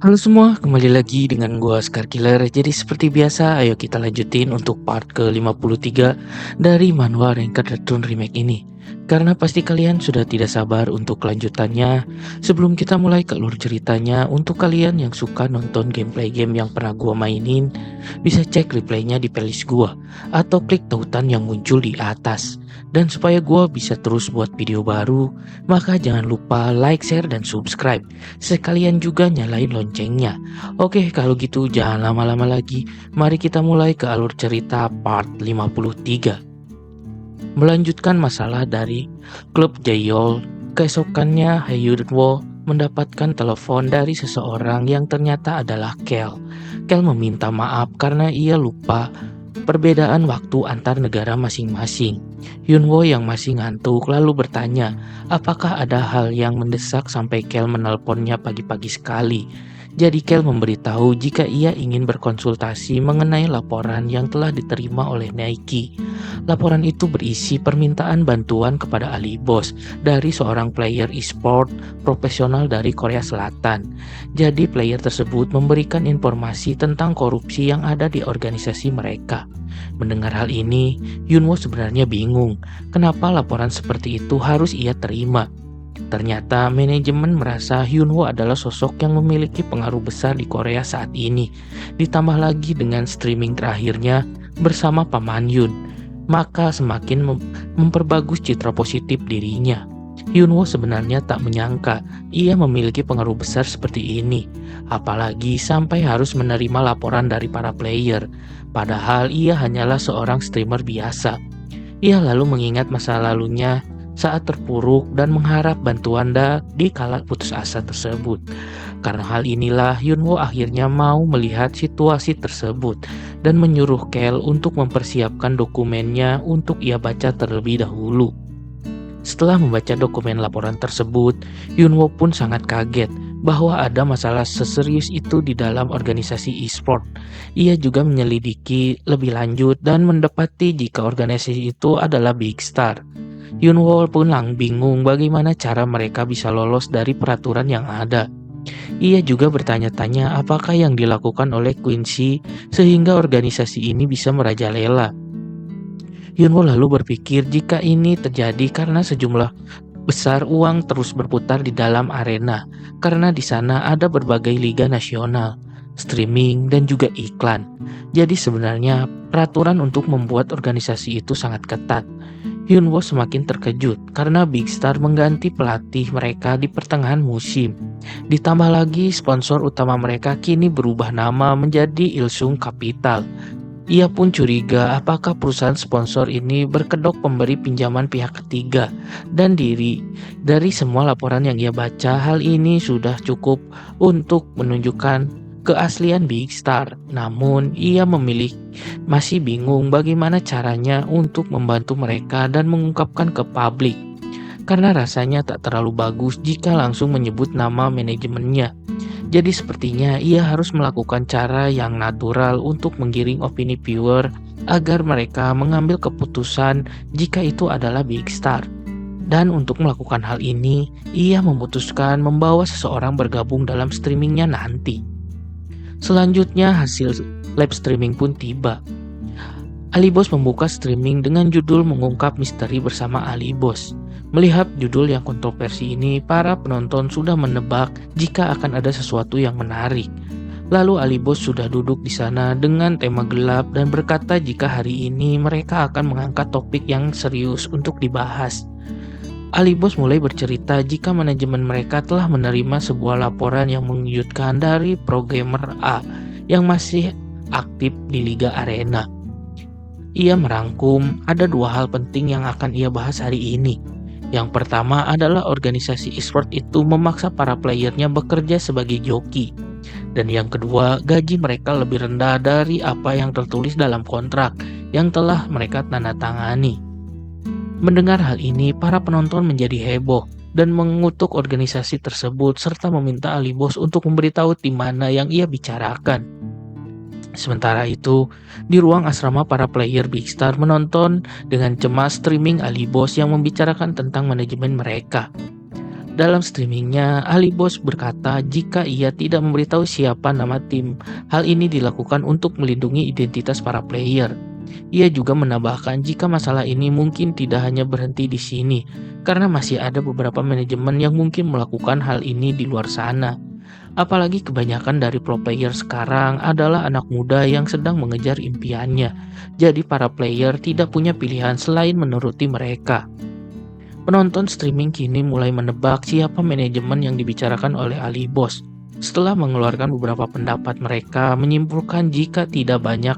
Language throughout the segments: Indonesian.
Halo semua, kembali lagi dengan gua Scar Killer. Jadi seperti biasa, ayo kita lanjutin untuk part ke-53 dari manual Ranked Return Remake ini. Karena pasti kalian sudah tidak sabar untuk kelanjutannya. Sebelum kita mulai ke alur ceritanya, untuk kalian yang suka nonton gameplay game yang pernah gua mainin, bisa cek replaynya di playlist gua atau klik tautan yang muncul di atas. Dan supaya gua bisa terus buat video baru, maka jangan lupa like, share, dan subscribe. Sekalian juga nyalain loncengnya. Oke, kalau gitu jangan lama-lama lagi. Mari kita mulai ke alur cerita part 53. Melanjutkan masalah dari klub Jayol, keesokannya Hyunwoo mendapatkan telepon dari seseorang yang ternyata adalah Kel. Kel meminta maaf karena ia lupa perbedaan waktu antar negara masing-masing. Hyunwoo yang masih ngantuk lalu bertanya, apakah ada hal yang mendesak sampai Kel menelponnya pagi-pagi sekali. Jadi Kel memberitahu jika ia ingin berkonsultasi mengenai laporan yang telah diterima oleh Nike. Laporan itu berisi permintaan bantuan kepada Ali Boss dari seorang player e-sport profesional dari Korea Selatan. Jadi player tersebut memberikan informasi tentang korupsi yang ada di organisasi mereka. Mendengar hal ini, Yunwo sebenarnya bingung kenapa laporan seperti itu harus ia terima. Ternyata manajemen merasa Hyunwoo adalah sosok yang memiliki pengaruh besar di Korea saat ini. Ditambah lagi dengan streaming terakhirnya bersama Paman Yun, maka semakin memperbagus citra positif dirinya. Hyunwoo sebenarnya tak menyangka ia memiliki pengaruh besar seperti ini, apalagi sampai harus menerima laporan dari para player, padahal ia hanyalah seorang streamer biasa. Ia lalu mengingat masa lalunya saat terpuruk dan mengharap bantuan di kala putus asa tersebut. Karena hal inilah Hyunwoo akhirnya mau melihat situasi tersebut dan menyuruh Kel untuk mempersiapkan dokumennya untuk ia baca terlebih dahulu. Setelah membaca dokumen laporan tersebut, Hyunwoo pun sangat kaget bahwa ada masalah seserius itu di dalam organisasi e-sport. Ia juga menyelidiki lebih lanjut dan mendapati jika organisasi itu adalah Big Star. Hyunwoo pun bingung bagaimana cara mereka bisa lolos dari peraturan yang ada. Ia juga bertanya-tanya apakah yang dilakukan oleh Quincy sehingga organisasi ini bisa merajalela. Hyunwoo lalu berpikir jika ini terjadi karena sejumlah besar uang terus berputar di dalam arena, karena di sana ada berbagai liga nasional, streaming, dan juga iklan. Jadi sebenarnya peraturan untuk membuat organisasi itu sangat ketat. Hyunwoo semakin terkejut karena Big Star mengganti pelatih mereka di pertengahan musim. Ditambah lagi sponsor utama mereka kini berubah nama menjadi Ilsung Capital. Ia pun curiga apakah perusahaan sponsor ini berkedok pemberi pinjaman pihak ketiga. Dan dari semua laporan yang ia baca, hal ini sudah cukup untuk menunjukkan keaslian Big Star. Namun ia masih bingung bagaimana caranya untuk membantu mereka dan mengungkapkan ke publik. Karena rasanya tak terlalu bagus jika langsung menyebut nama manajemennya. Jadi sepertinya ia harus melakukan cara yang natural untuk menggiring opini viewer agar mereka mengambil keputusan jika itu adalah Big Star. Dan untuk melakukan hal ini, ia memutuskan membawa seseorang bergabung dalam streamingnya nanti. Selanjutnya hasil live streaming pun tiba. Ali Boss membuka streaming dengan judul mengungkap misteri bersama Ali Boss. Melihat judul yang kontroversi ini, para penonton sudah menebak jika akan ada sesuatu yang menarik. Lalu Ali Boss sudah duduk di sana dengan tema gelap dan berkata jika hari ini mereka akan mengangkat topik yang serius untuk dibahas. Ali Boss mulai bercerita jika manajemen mereka telah menerima sebuah laporan yang mengejutkan dari programmer A yang masih aktif di Liga Arena. Ia merangkum ada dua hal penting yang akan ia bahas hari ini. Yang pertama adalah organisasi e-sport itu memaksa para playernya bekerja sebagai joki. Dan yang kedua, gaji mereka lebih rendah dari apa yang tertulis dalam kontrak yang telah mereka tanda tangani. Mendengar hal ini, para penonton menjadi heboh dan mengutuk organisasi tersebut serta meminta Ali Boss untuk memberitahu tim mana yang ia bicarakan. Sementara itu, di ruang asrama para player Big Star menonton dengan cemas streaming Ali Boss yang membicarakan tentang manajemen mereka. Dalam streamingnya, Ali Boss berkata jika ia tidak memberitahu siapa nama tim, hal ini dilakukan untuk melindungi identitas para player. Ia juga menambahkan jika masalah ini mungkin tidak hanya berhenti di sini, karena masih ada beberapa manajemen yang mungkin melakukan hal ini di luar sana. Apalagi kebanyakan dari pro player sekarang adalah anak muda yang sedang mengejar impiannya. Jadi para player tidak punya pilihan selain menuruti mereka. Penonton streaming kini mulai menebak siapa manajemen yang dibicarakan oleh Ali Boss. Setelah mengeluarkan beberapa pendapat, mereka menyimpulkan jika tidak banyak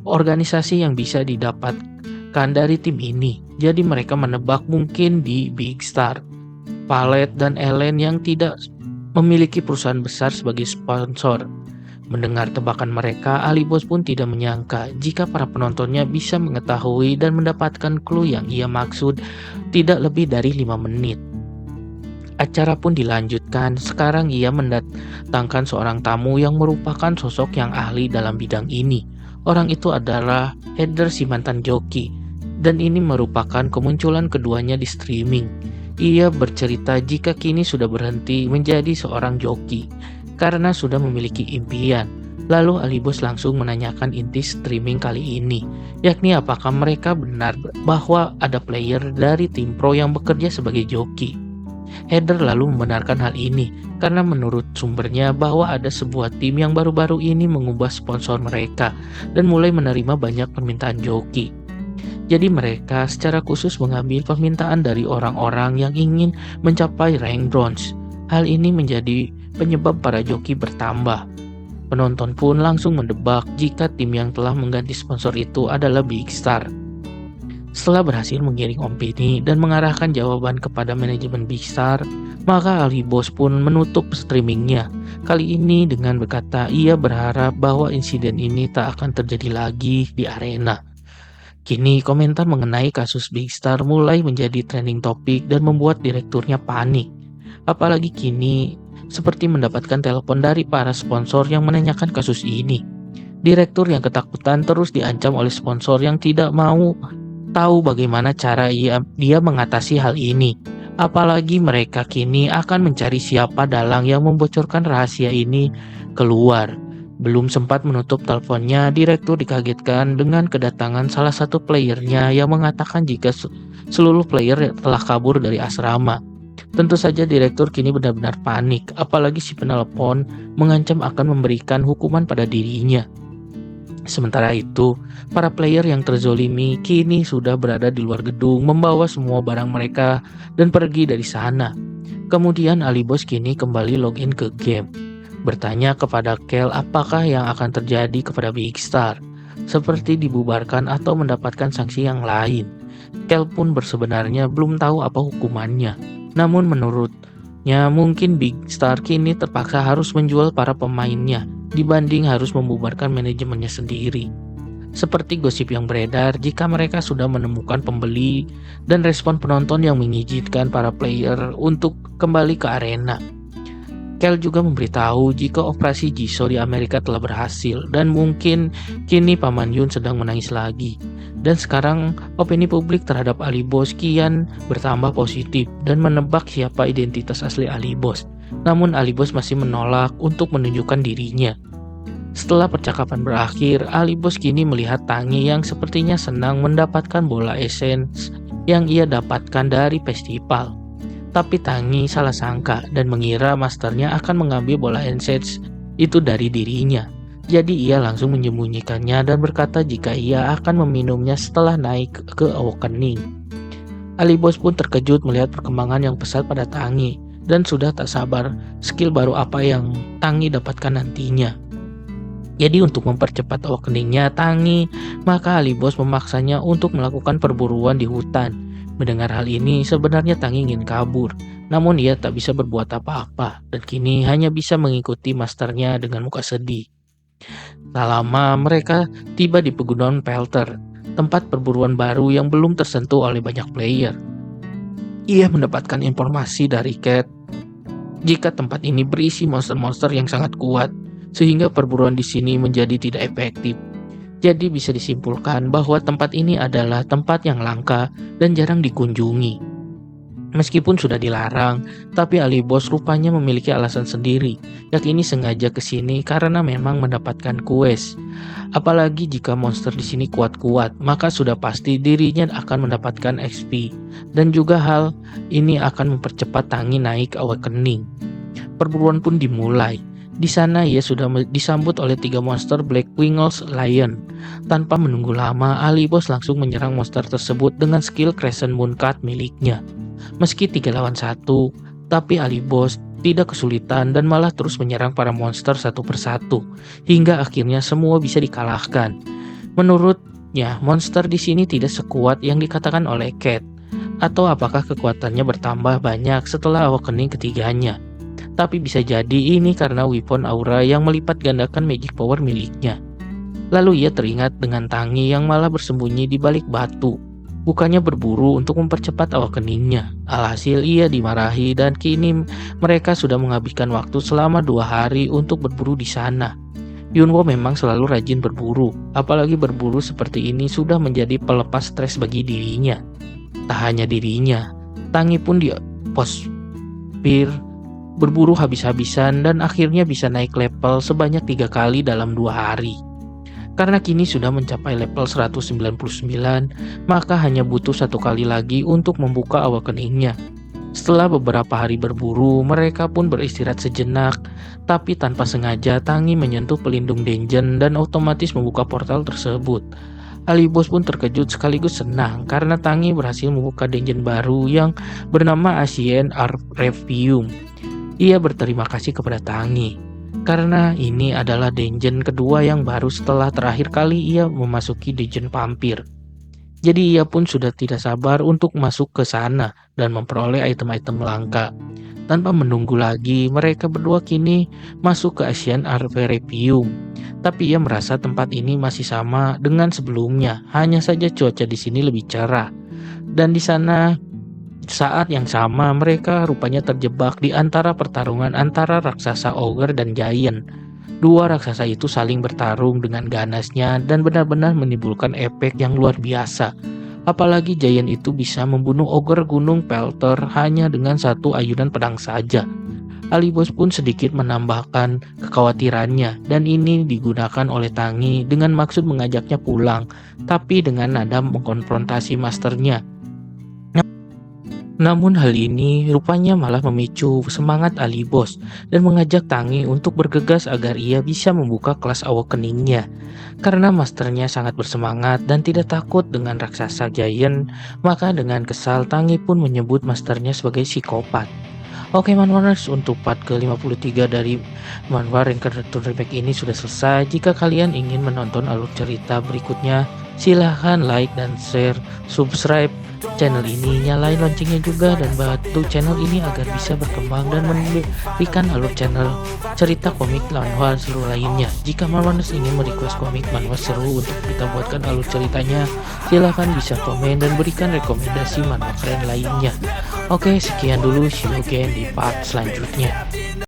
organisasi yang bisa didapatkan dari tim ini. Jadi mereka menebak mungkin di Big Star, Palette, dan Ellen yang tidak memiliki perusahaan besar sebagai sponsor. Mendengar tebakan mereka, Ali Boss pun tidak menyangka jika para penontonnya bisa mengetahui dan mendapatkan clue yang ia maksud tidak lebih dari 5 menit. Acara pun dilanjutkan. Sekarang ia mendatangkan seorang tamu yang merupakan sosok yang ahli dalam bidang ini. Orang itu adalah Heather, si mantan joki, dan ini merupakan kemunculan keduanya di streaming. Ia bercerita jika kini sudah berhenti menjadi seorang joki karena sudah memiliki impian. Lalu Ali Boss langsung menanyakan inti streaming kali ini, yakni apakah mereka benar bahwa ada player dari tim pro yang bekerja sebagai joki. Heather lalu membenarkan hal ini karena menurut sumbernya bahwa ada sebuah tim yang baru-baru ini mengubah sponsor mereka dan mulai menerima banyak permintaan joki. Jadi mereka secara khusus mengambil permintaan dari orang-orang yang ingin mencapai rank bronze. Hal ini menjadi penyebab para joki bertambah. Penonton pun langsung mendebak jika tim yang telah mengganti sponsor itu adalah Big Star. Setelah berhasil menggiring opini dan mengarahkan jawaban kepada manajemen Big Star, maka Ali Boss pun menutup streamingnya. Kali ini dengan berkata ia berharap bahwa insiden ini tak akan terjadi lagi di arena. Kini komentar mengenai kasus Big Star mulai menjadi trending topik dan membuat direkturnya panik. Apalagi kini seperti mendapatkan telepon dari para sponsor yang menanyakan kasus ini. Direktur yang ketakutan terus diancam oleh sponsor yang tidak mau tahu bagaimana cara dia mengatasi hal ini. Apalagi mereka kini akan mencari siapa dalang yang membocorkan rahasia ini keluar. Belum sempat menutup teleponnya, direktur dikagetkan dengan kedatangan salah satu playernya yang mengatakan jika seluruh player telah kabur dari asrama. Tentu saja direktur kini benar-benar panik, apalagi si penelpon mengancam akan memberikan hukuman pada dirinya. Sementara itu, para player yang terzolimi kini sudah berada di luar gedung membawa semua barang mereka dan pergi dari sana. Kemudian Ali Boss kini kembali login ke game, bertanya kepada Kel apakah yang akan terjadi kepada Big Star, seperti dibubarkan atau mendapatkan sanksi yang lain. Kel pun sebenarnya belum tahu apa hukumannya, namun menurutnya mungkin Big Star kini terpaksa harus menjual para pemainnya dibanding harus membubarkan manajemennya sendiri. Seperti gosip yang beredar, jika mereka sudah menemukan pembeli dan respon penonton yang mengizinkan para player untuk kembali ke arena. Kel juga memberitahu jika operasi Jisoo di Amerika telah berhasil dan mungkin kini Paman Yun sedang menangis lagi. Dan sekarang opini publik terhadap Ali Boss kian bertambah positif dan menebak siapa identitas asli Ali Boss. Namun Ali Boss masih menolak untuk menunjukkan dirinya. Setelah percakapan berakhir, Ali Boss kini melihat Tangi yang sepertinya senang mendapatkan bola essence yang ia dapatkan dari festival. Tapi Tangi salah sangka dan mengira masternya akan mengambil bola essence itu dari dirinya. Jadi ia langsung menyembunyikannya dan berkata jika ia akan meminumnya setelah naik ke awakening. Ali Boss pun terkejut melihat perkembangan yang pesat pada Tangi dan sudah tak sabar skill baru apa yang Tangi dapatkan nantinya. Jadi untuk mempercepat awakeningnya Tangi, maka Ali Boss memaksanya untuk melakukan perburuan di hutan. Mendengar hal ini, sebenarnya Tangi ingin kabur, namun ia tak bisa berbuat apa-apa dan kini hanya bisa mengikuti masternya dengan muka sedih. Tak lama mereka tiba di pegunungan Pelter, tempat perburuan baru yang belum tersentuh oleh banyak player. Ia mendapatkan informasi dari Cat jika tempat ini berisi monster-monster yang sangat kuat, sehingga perburuan di sini menjadi tidak efektif. Jadi bisa disimpulkan bahwa tempat ini adalah tempat yang langka dan jarang dikunjungi. Meskipun sudah dilarang, tapi Ali Bos rupanya memiliki alasan sendiri, yakni sengaja ke sini karena memang mendapatkan quest. Apalagi jika monster di sini kuat-kuat, maka sudah pasti dirinya akan mendapatkan XP. Dan juga hal ini akan mempercepat Tangi naik awakening. Perburuan pun dimulai. Di sana ia sudah disambut oleh 3 monster Black Wingles Lion. Tanpa menunggu lama, Ali Bos langsung menyerang monster tersebut dengan skill Crescent Moon Card miliknya. Meski 3 lawan 1, tapi Ali Bos tidak kesulitan dan malah terus menyerang para monster satu persatu, hingga akhirnya semua bisa dikalahkan. Menurutnya, monster di sini tidak sekuat yang dikatakan oleh Cat, atau apakah kekuatannya bertambah banyak setelah awakening ketiganya. Tapi bisa jadi ini karena weapon aura yang melipat gandakan magic power miliknya. Lalu ia teringat dengan Tangi yang malah bersembunyi di balik batu, bukannya berburu untuk mempercepat awakeningnya. Alhasil ia dimarahi dan kini mereka sudah menghabiskan waktu selama 2 hari untuk berburu di sana. Yunwo memang selalu rajin berburu, apalagi berburu seperti ini sudah menjadi pelepas stres bagi dirinya. Tak hanya dirinya, Tangi pun di pos pir berburu habis-habisan dan akhirnya bisa naik level sebanyak 3 kali dalam 2 hari. Karena kini sudah mencapai level 199, maka hanya butuh 1 kali lagi untuk membuka awakeningnya. Setelah beberapa hari berburu, mereka pun beristirahat sejenak, tapi tanpa sengaja Tangi menyentuh pelindung dungeon dan otomatis membuka portal tersebut. Ali Bos pun terkejut sekaligus senang karena Tangi berhasil membuka dungeon baru yang bernama Ancient Refuge. Ia berterima kasih kepada Tangi, karena ini adalah dungeon kedua yang baru setelah terakhir kali ia memasuki dungeon vampir. Jadi ia pun sudah tidak sabar untuk masuk ke sana dan memperoleh item-item langka. Tanpa menunggu lagi, mereka berdua kini masuk ke Ancient Refuge. Tapi ia merasa tempat ini masih sama dengan sebelumnya, hanya saja cuaca di sini lebih cerah. Dan di sana saat yang sama mereka rupanya terjebak di antara pertarungan antara raksasa ogre dan giant. 2 raksasa itu saling bertarung dengan ganasnya dan benar-benar menimbulkan efek yang luar biasa. Apalagi giant itu bisa membunuh ogre gunung Pelter hanya dengan 1 ayunan pedang saja. Ali Bos pun sedikit menambahkan kekhawatirannya dan ini digunakan oleh Tangi dengan maksud mengajaknya pulang, tapi dengan nada mengkonfrontasi masternya. Namun hal ini rupanya malah memicu semangat Ali Bos dan mengajak Tangi untuk bergegas agar ia bisa membuka kelas awakeningnya. Karena masternya sangat bersemangat dan tidak takut dengan raksasa giant, maka dengan kesal Tangi pun menyebut masternya sebagai psikopat. Oke Manwaners, untuk part ke-53 dari Manhwa Reincarnate Remake ini sudah selesai. Jika kalian ingin menonton alur cerita berikutnya, silahkan like dan share, subscribe channel ini, nyalain loncengnya juga, dan bantu channel ini agar bisa berkembang dan memberikan alur channel cerita komik manhwa seru lainnya. Jika Manhwaners ingin merequest komik manhwa seru untuk kita buatkan alur ceritanya, silahkan bisa komen dan berikan rekomendasi manhwa keren lainnya. Oke, sekian dulu, see you again di part selanjutnya.